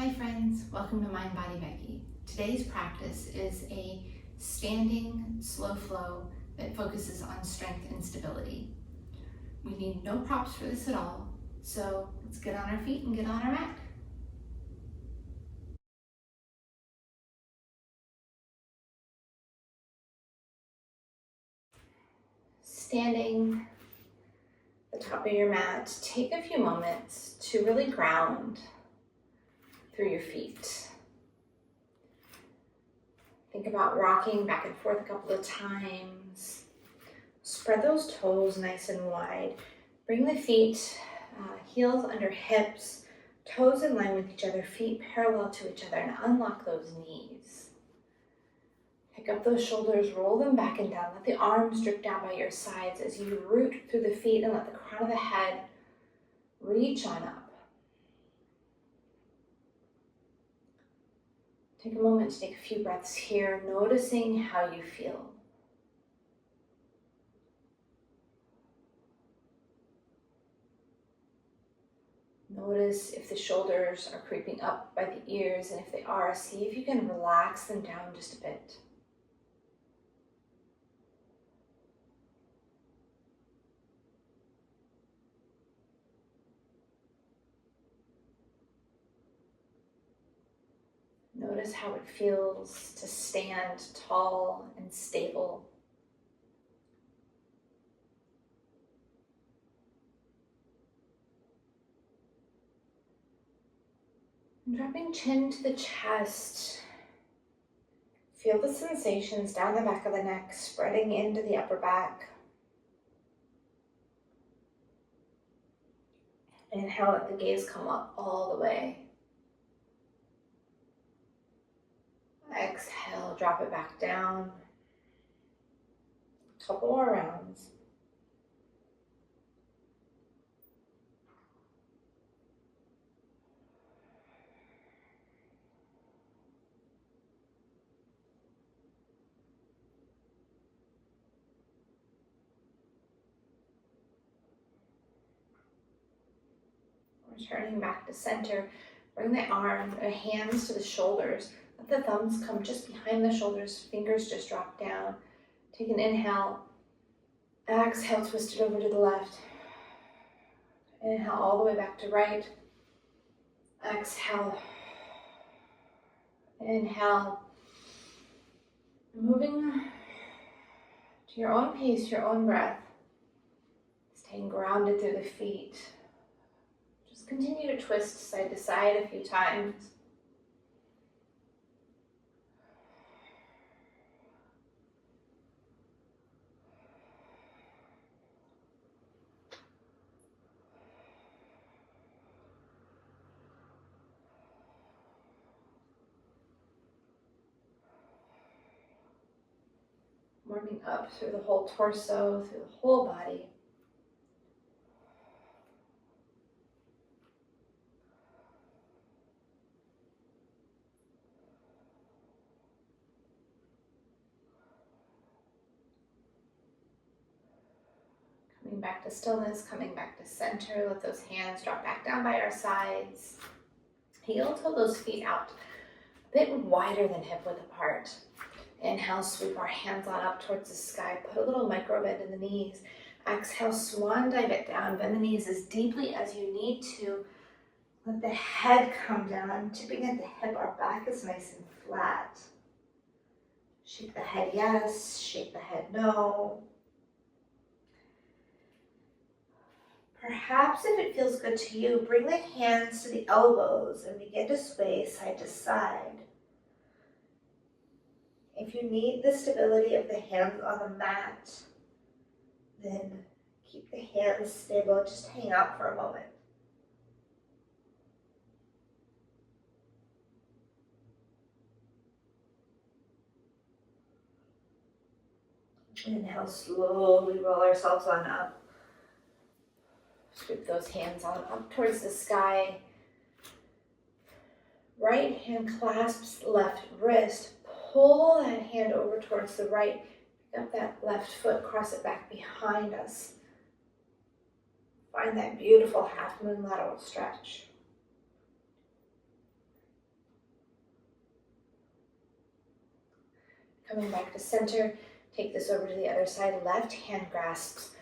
Hi friends, welcome to Mind Body Becky. Today's practice is a standing slow flow that focuses on strength and stability. We need no props for this at all, so let's get on our feet and get on our mat. Standing at the top of your mat, take a few moments to really ground through your feet. Think about rocking back and forth a couple of times. Spread those toes nice and wide. Bring the feet, heels under hips, toes in line with each other, feet parallel to each other, and unlock those knees. Pick up those shoulders, roll them back and down. Let the arms drip down by your sides as you root through the feet and let the crown of the head reach on up. Take a moment to take a few breaths here, noticing how you feel. Notice if the shoulders are creeping up by the ears, and if they are, see if you can relax them down just a bit. Notice how it feels to stand tall and stable. And dropping chin to the chest. Feel the sensations down the back of the neck, spreading into the upper back. Inhale, let the gaze come up all the way. Exhale, drop it back down. A couple more rounds. Returning back to center, bring the hands to the shoulders. Let the thumbs come just behind the shoulders, fingers just drop down. Take an inhale. Exhale, twist it over to the left. Inhale all the way back to right. Exhale. Inhale. Moving to your own pace, your own breath. Staying grounded through the feet. Just continue to twist side to side a few times. Warming up through the whole torso, through the whole body. Coming back to stillness, coming back to center. Let those hands drop back down by our sides. Heel toe those feet out, a bit wider than hip width apart. Inhale, sweep our hands on up towards the sky. Put a little micro bend in the knees. Exhale, swan dive it down. Bend the knees as deeply as you need to. Let the head come down. Tipping at the hip, our back is nice and flat. Shake the head yes, shake the head no. Perhaps if it feels good to you, bring the hands to the elbows and begin to sway side to side. If you need the stability of the hands on the mat, then keep the hands stable, just hang out for a moment. Inhale, slowly roll ourselves on up. Scoop those hands on up towards the sky. Right hand clasps left wrist. Pull that hand over towards the right. Pick up that left foot, cross it back behind us. Find that beautiful half moon lateral stretch. Coming back to center, take this over to the other side. Left hand grasps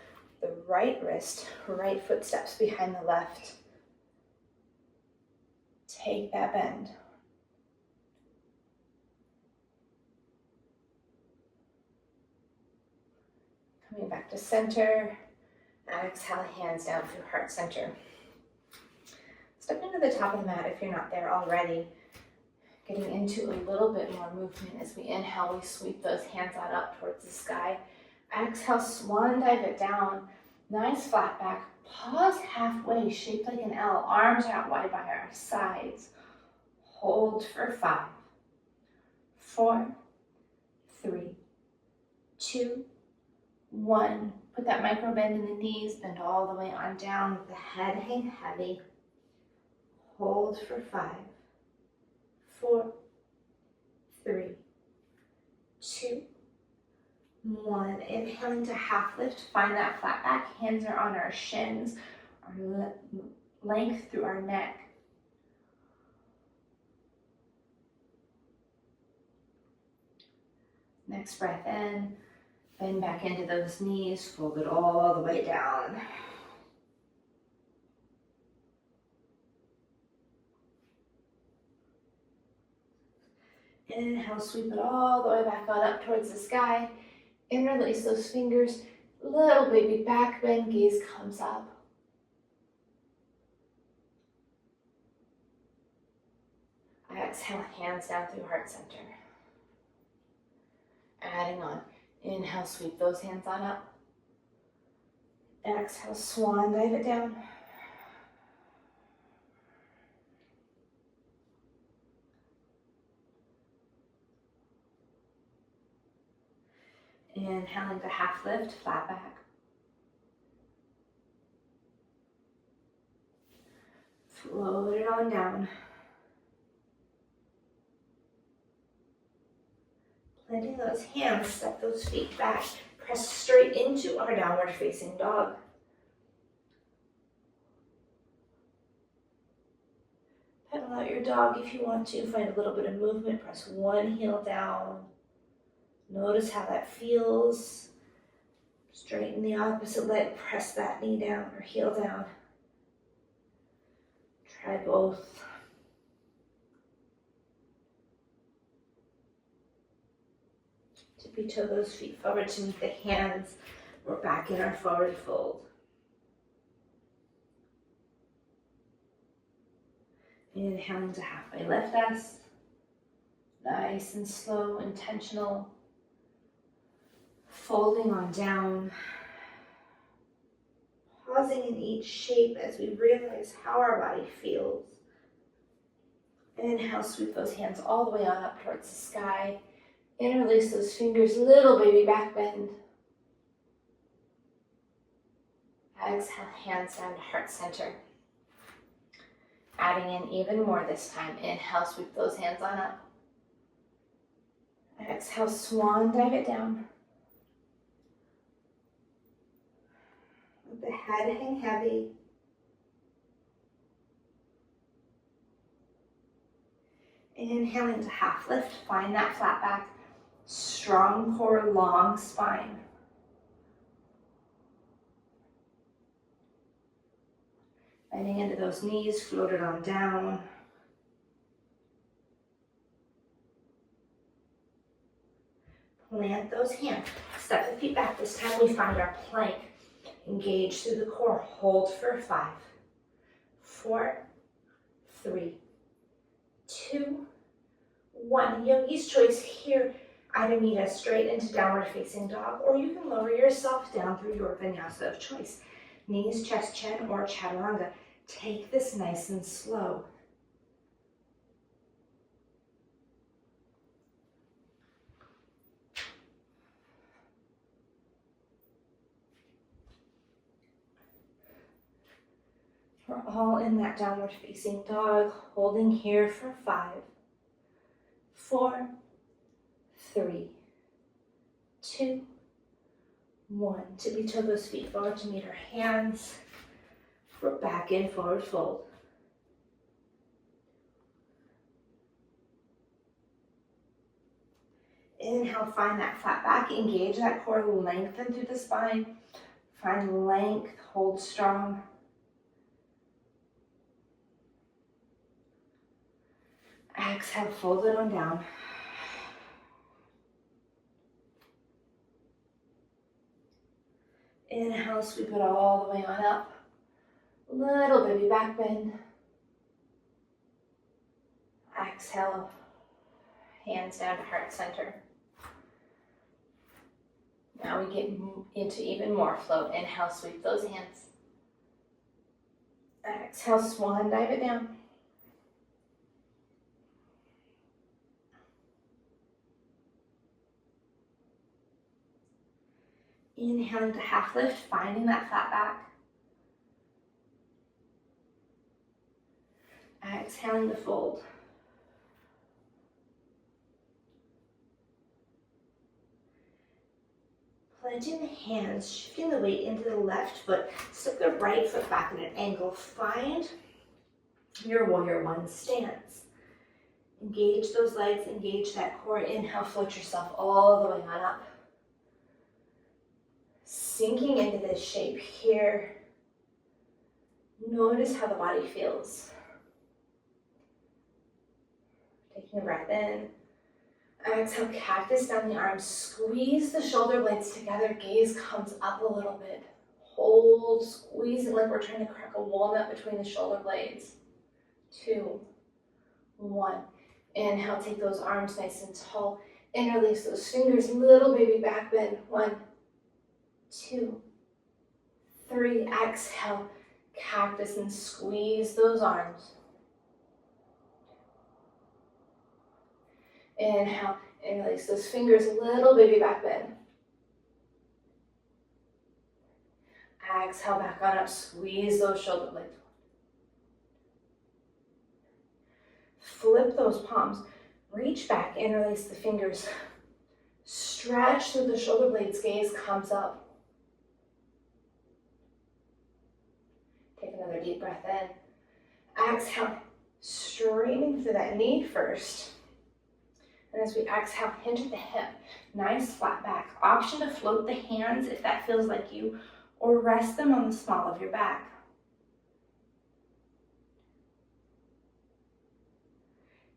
the right wrist, right foot steps behind the left. Take that bend. Coming back to center, exhale, hands down through heart center. Step into the top of the mat if you're not there already. Getting into a little bit more movement as we inhale, we sweep those hands on up towards the sky. Exhale, swan dive it down. Nice flat back. Pause halfway, shaped like an L. Arms out wide by our sides. Hold for 5, 4, 3, 2, 1. Put that micro bend in the knees. Bend all the way on down. Let the head hang heavy. Hold for 5, 4, 3, 2, 1. Inhaling to half lift. Find that flat back. Hands are on our shins. Our length through our neck. Next breath in. Bend back into those knees. Fold it all the way down. Inhale, sweep it all the way back on up towards the sky. Interlace those fingers. Little baby back bend, gaze comes up. Exhale, hands down through heart center. Adding on. Inhale, sweep those hands on up. Exhale, swan dive it down. Inhaling to half lift, flat back. Float it on down. Planting those hands, step those feet back. Press straight into our downward facing dog. Pedal out your dog if you want to. Find a little bit of movement. Press one heel down. Notice how that feels. Straighten the opposite leg. Press that knee down or heel down. Try both. Tippy toe those feet forward to meet the hands. We're back in our forward fold. Inhaling to halfway lift us. Nice and slow, intentional. Folding on down. Pausing in each shape as we realize how our body feels. Inhale, sweep those hands all the way on up towards the sky. Interlace those fingers, little baby back bend. Exhale, hands down to heart center. Adding in even more this time. Inhale, sweep those hands on up. Exhale, swan dive it down. Let the head hang heavy. Inhaling to half lift, find that flat back. Strong core, long spine. Bending into those knees, float it on down. Plant those hands. Step the feet back. This time we find our plank. Engage through the core. Hold for 5, 4, 3, 2, 1. Yogi's choice here. Either meet us straight into downward facing dog, or you can lower yourself down through your vinyasa of choice. Knees, chest, chin, or chaturanga. Take this nice and slow. We're all in that downward facing dog, holding here for 5, 4, 3, 2, 1. Tippy toe those feet forward to meet our hands. We're back in forward fold. Inhale, find that flat back, engage that core, lengthen through the spine. Find length, hold strong. Exhale, fold it on down. Inhale, sweep it all the way on up. Little baby back bend. Exhale, hands down to heart center. Now we get into even more float. Inhale, sweep those hands. Exhale, swan dive it down. Inhaling to half lift, finding that flat back. Exhaling to fold. Planting the hands, shifting the weight into the left foot. Step the right foot back at an angle. Find your warrior one stance. Engage those legs, engage that core. Inhale, float yourself all the way on up. Sinking into this shape here. Notice how the body feels. Taking a breath in. Exhale, cactus down the arms. Squeeze the shoulder blades together. Gaze comes up a little bit. Hold, squeeze it like we're trying to crack a walnut between the shoulder blades. 2, 1. Inhale, take those arms nice and tall. Interlace those fingers, little baby back bend. 1, 2, 3. Exhale, cactus and squeeze those arms. Inhale, interlace those fingers, little baby back bend. Exhale, back on up, squeeze those shoulder blades. Flip those palms, reach back, interlace the fingers. Stretch through the shoulder blades, gaze comes up. Take another deep breath in. Exhale, straightening through that knee first. And as we exhale, hinge at the hip, nice flat back. Option to float the hands if that feels like you, or rest them on the small of your back.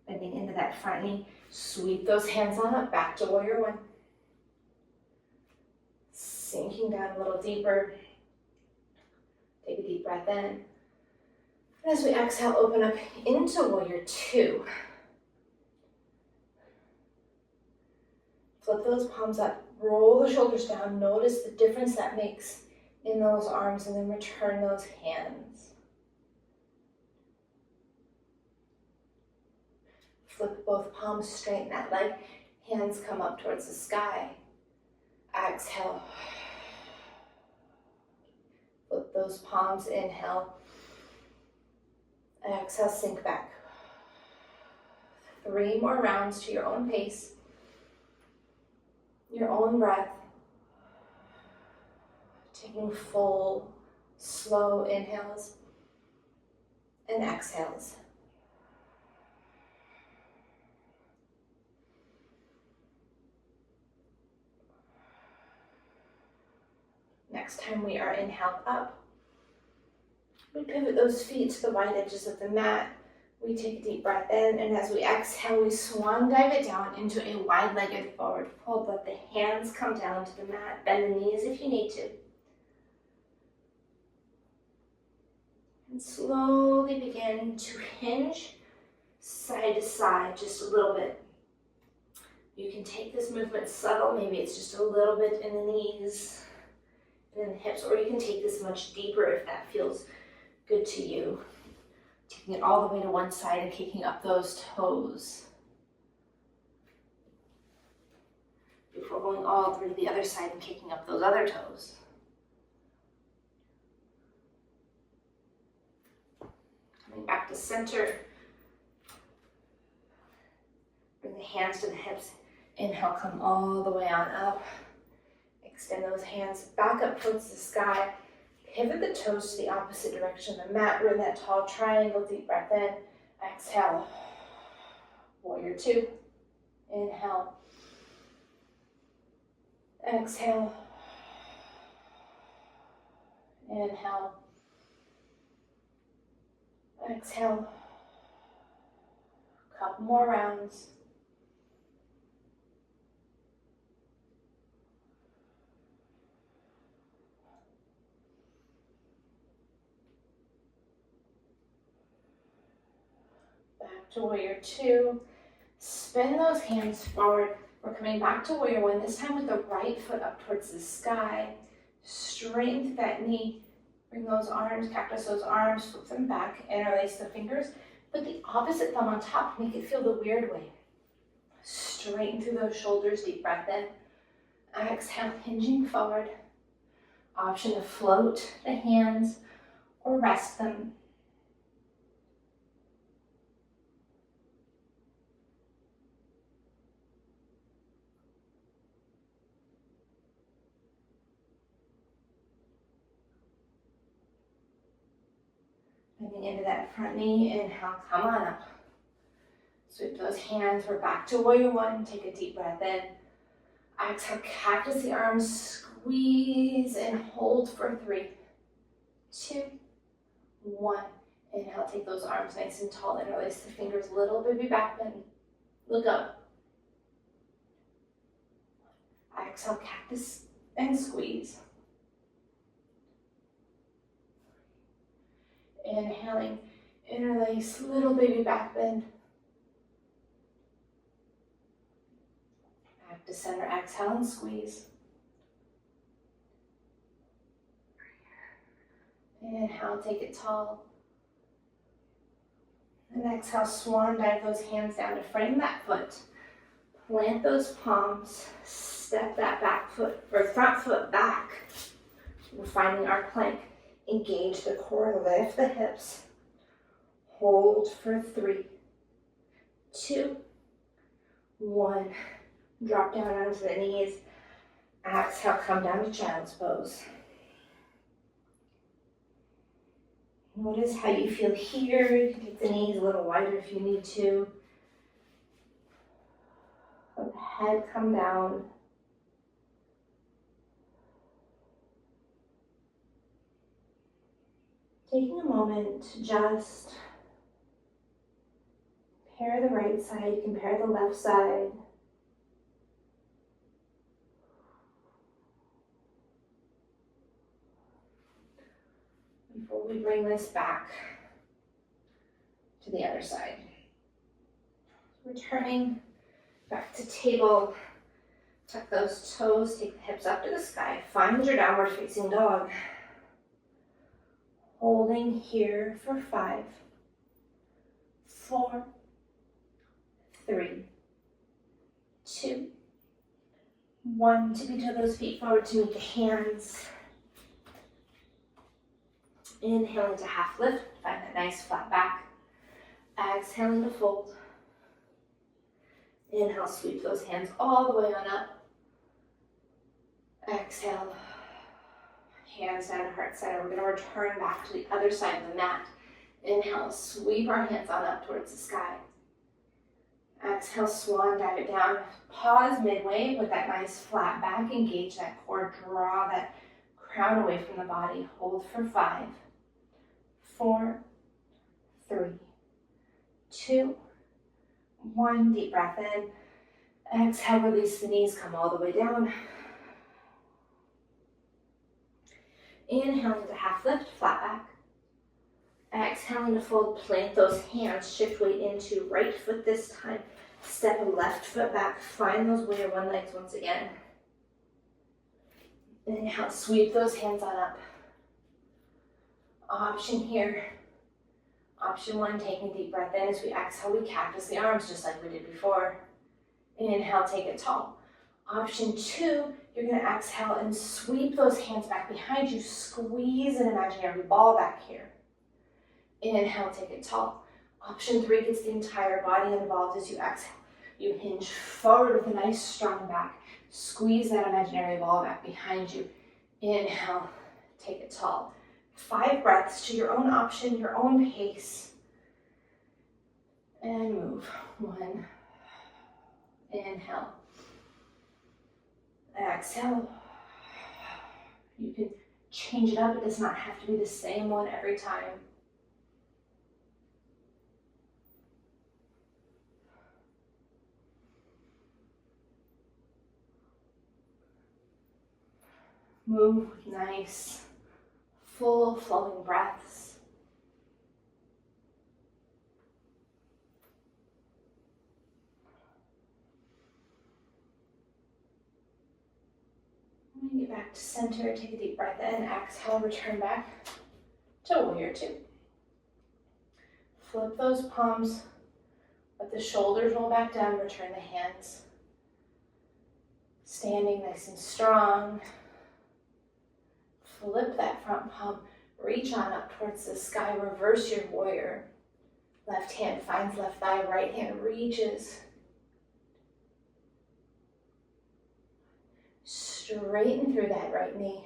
Bending into that front knee, sweep those hands on up, back to warrior one. Sinking down a little deeper. Take a deep breath in. And as we exhale, open up into warrior two. Flip those palms up, roll the shoulders down. Notice the difference that makes in those arms, and then return those hands. Flip both palms, straighten that leg. Hands come up towards the sky. Exhale. Flip those palms, inhale. Exhale, sink back. 3 more rounds to your own pace. Your own breath. Taking full, slow inhales and exhales. Next time we are inhaled up, we pivot those feet to the wide edges of the mat. We take a deep breath in, and as we exhale, we swan dive it down into a wide-legged forward fold. Let the hands come down to the mat. Bend the knees if you need to. And slowly begin to hinge side to side just a little bit. You can take this movement subtle. Maybe it's just a little bit in the knees and in the hips, or you can take this much deeper if that feels good to you. Taking it all the way to one side and kicking up those toes. Before going all the way to the other side and kicking up those other toes. Coming back to center. Bring the hands to the hips. Inhale, come all the way on up. Extend those hands back up towards the sky. Pivot the toes to the opposite direction of the mat. We're in that tall triangle. Deep breath in. Exhale. Warrior two. Inhale. Exhale. Inhale. Exhale. Couple more rounds. Back to warrior two. Spin those hands forward. We're coming back to warrior one, this time with the right foot up towards the sky. Straighten that knee. Bring those arms, cactus those arms, flip them back, interlace the fingers. Put the opposite thumb on top, make it feel the weird way. Straighten through those shoulders, deep breath in. Exhale, hinging forward. Option to float the hands or rest them. Bending into that front knee, inhale, come on up. Sweep those hands, we're back to warrior one. Take a deep breath in. Exhale, cactus the arms, squeeze and hold for 3, 2, 1. Inhale, take those arms nice and tall, interlace the fingers, little baby back bend. Look up. Exhale, cactus and squeeze. Inhaling, interlace, little baby back bend. Back to center, exhale and squeeze. Inhale, take it tall. And exhale, swan dive those hands down to frame that foot. Plant those palms, step that back foot, or front foot back. We're finding our plank. Engage the core, lift the hips. Hold for 3, 2, 1. Drop down onto the knees. Exhale, come down to child's pose. Notice how you feel here. You can take the knees a little wider if you need to. Let the head come down. Taking a moment to just compare the right side, compare the left side. Before we bring this back to the other side. Returning back to table. Tuck those toes, take the hips up to the sky. Find your downward facing dog. Holding here for 5, 4, 3, 2, 1. Tippy-toe those feet forward to meet the hands. Inhaling to half lift, find that nice flat back. Exhaling to fold. Inhale, sweep those hands all the way on up. Exhale. Hands down to heart center. We're going to return back to the other side of the mat. Inhale, sweep our hands on up towards the sky. Exhale, swan dive it down. Pause midway with that nice flat back. Engage that core. Draw that crown away from the body. Hold for 5, 4, 3, 2, 1. Deep breath in. Exhale, release the knees. Come all the way down. Inhaling to half lift, flat back. Exhaling to fold, plant those hands, shift weight into right foot this time. Step left foot back, find those warrior one legs once again. Inhale, sweep those hands on up. Option here. Option 1, taking a deep breath in. As we exhale, we cactus the arms just like we did before. Inhale, take it tall. Option 2, you're going to exhale and sweep those hands back behind you. Squeeze an imaginary ball back here. Inhale, take it tall. Option 3 gets the entire body involved as you exhale. You hinge forward with a nice strong back. Squeeze that imaginary ball back behind you. Inhale, take it tall. 5 breaths to your own option, your own pace. And move. 1. Inhale. Exhale. You can change it up. It does not have to be the same one every time. Move with nice, full flowing breaths. When you get back to center, take a deep breath in. Exhale, return back to warrior two. Flip those palms. Let the shoulders roll back down. Return the hands. Standing nice and strong. Flip that front palm. Reach on up towards the sky. Reverse your warrior. Left hand finds left thigh. Right hand reaches. Straighten through that right knee.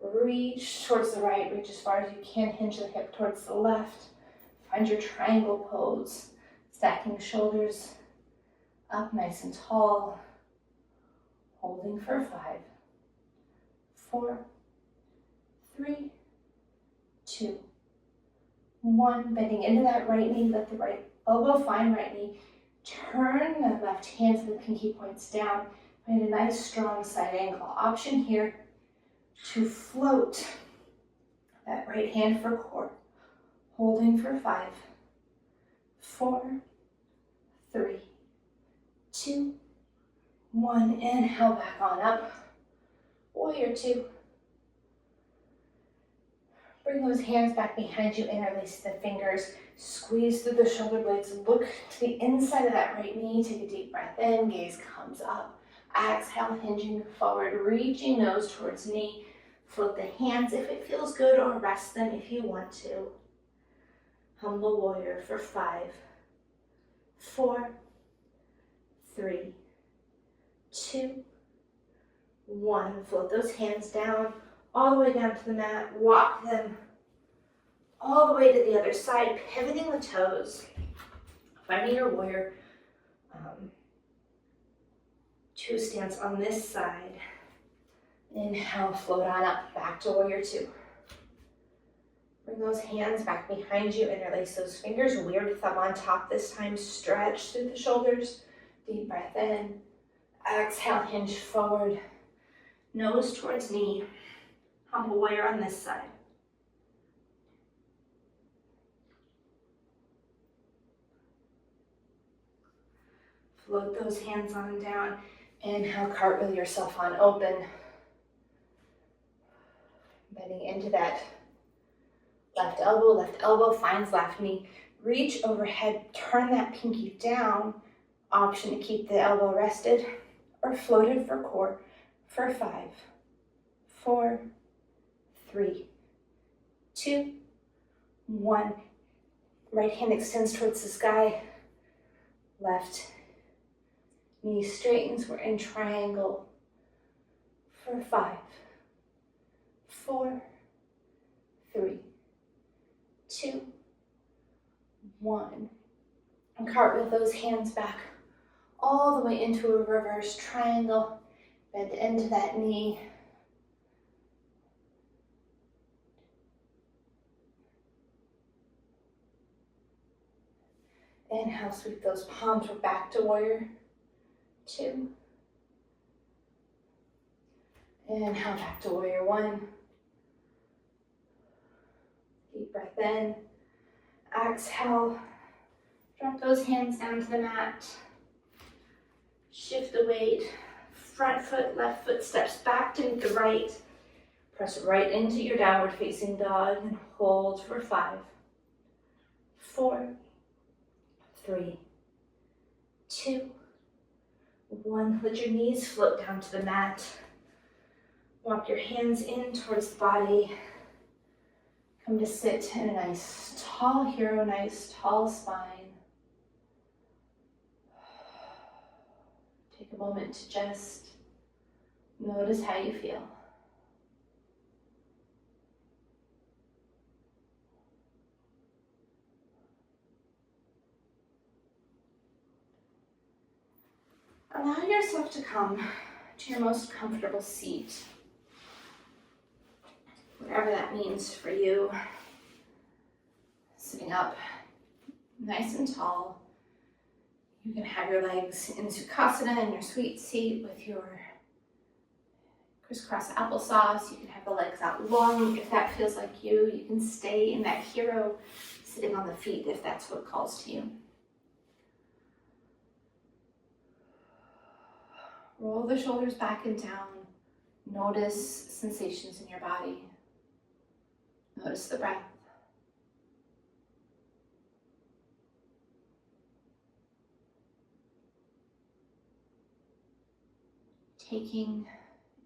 Reach towards the right. Reach as far as you can. Hinge the hip towards the left. Find your triangle pose. Stacking shoulders up nice and tall. Holding for 5, 4, 3, 2, 1. Bending into that right knee. Let the right elbow find right knee. Turn the left hand to the pinky points down. Find a nice strong side angle. Option here to float that right hand for core. Holding for 5, 4, 3, 2, 1. Inhale back on up. Warrior two. Bring those hands back behind you. Interlace the fingers. Squeeze through the shoulder blades. Look to the inside of that right knee. Take a deep breath in. Gaze comes up. Exhale, hinging forward. Reaching nose towards knee. Float the hands if it feels good, or rest them if you want to. Humble warrior for 5, 4, 3, 2, 1. Float those hands down, all the way down to the mat. Walk them all the way to the other side, pivoting the toes. Finding your warrior two stance on this side. Inhale, float on up, back to warrior two. Bring those hands back behind you. Interlace those fingers. Weird thumb on top this time. Stretch through the shoulders. Deep breath in. Exhale, hinge forward. Nose towards knee. Humble warrior on this side. Float those hands on down. Inhale, cartwheel yourself on open. Bending into that left elbow finds left knee. Reach overhead, turn that pinky down. Option to keep the elbow rested or floated for core for 5, 4, 3, 2, 1. Right hand extends towards the sky. Left knee straightens. We're in triangle for 5, 4, 3, 2, 1. And cartwheel those hands back all the way into a reverse triangle. Bend into that knee. Inhale, sweep those palms back to warrior two. Inhale, back to warrior one. Deep breath in. Exhale. Drop those hands down to the mat. Shift the weight. Front foot, left foot steps back to meet the right. Press right into your downward facing dog and hold for 5, 4, 3, 2, 1. Let your knees float down to the mat. Walk your hands in towards the body. Come to sit in a nice tall hero, nice tall spine. Take a moment to just notice how you feel. Allow yourself to come to your most comfortable seat, whatever that means for you. Sitting up nice and tall. You can have your legs in Sukhasana in your sweet seat with your crisscross applesauce. You can have the legs out long if that feels like you. You can stay in that hero sitting on the feet if that's what calls to you. Roll the shoulders back and down. Notice sensations in your body. Notice the breath. Taking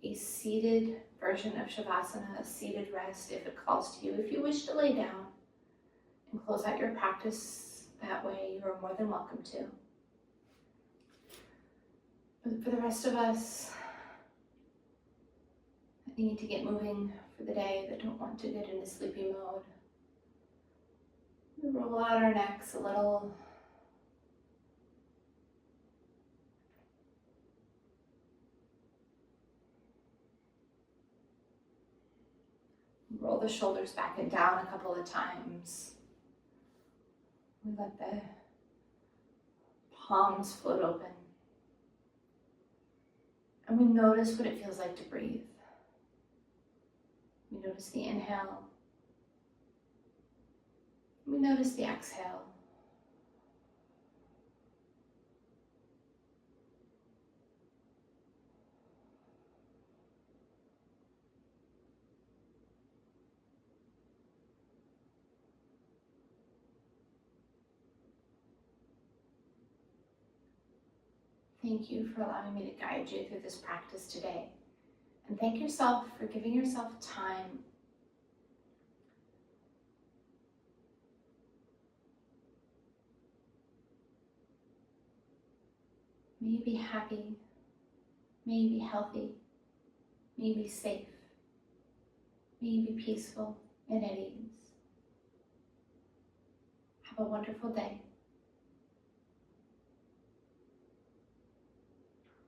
a seated version of Shavasana, a seated rest if it calls to you. If you wish to lay down and close out your practice that way, you are more than welcome to. But for the rest of us that need to get moving for the day, that don't want to get into sleepy mode, we roll out our necks a little. Roll the shoulders back and down a couple of times. We let the palms float open. And we notice what it feels like to breathe. We notice the inhale. We notice the exhale. Thank you for allowing me to guide you through this practice today. And thank yourself for giving yourself time May you be happy. May you be healthy. May you be safe. May you be peaceful and at ease. Have a wonderful day.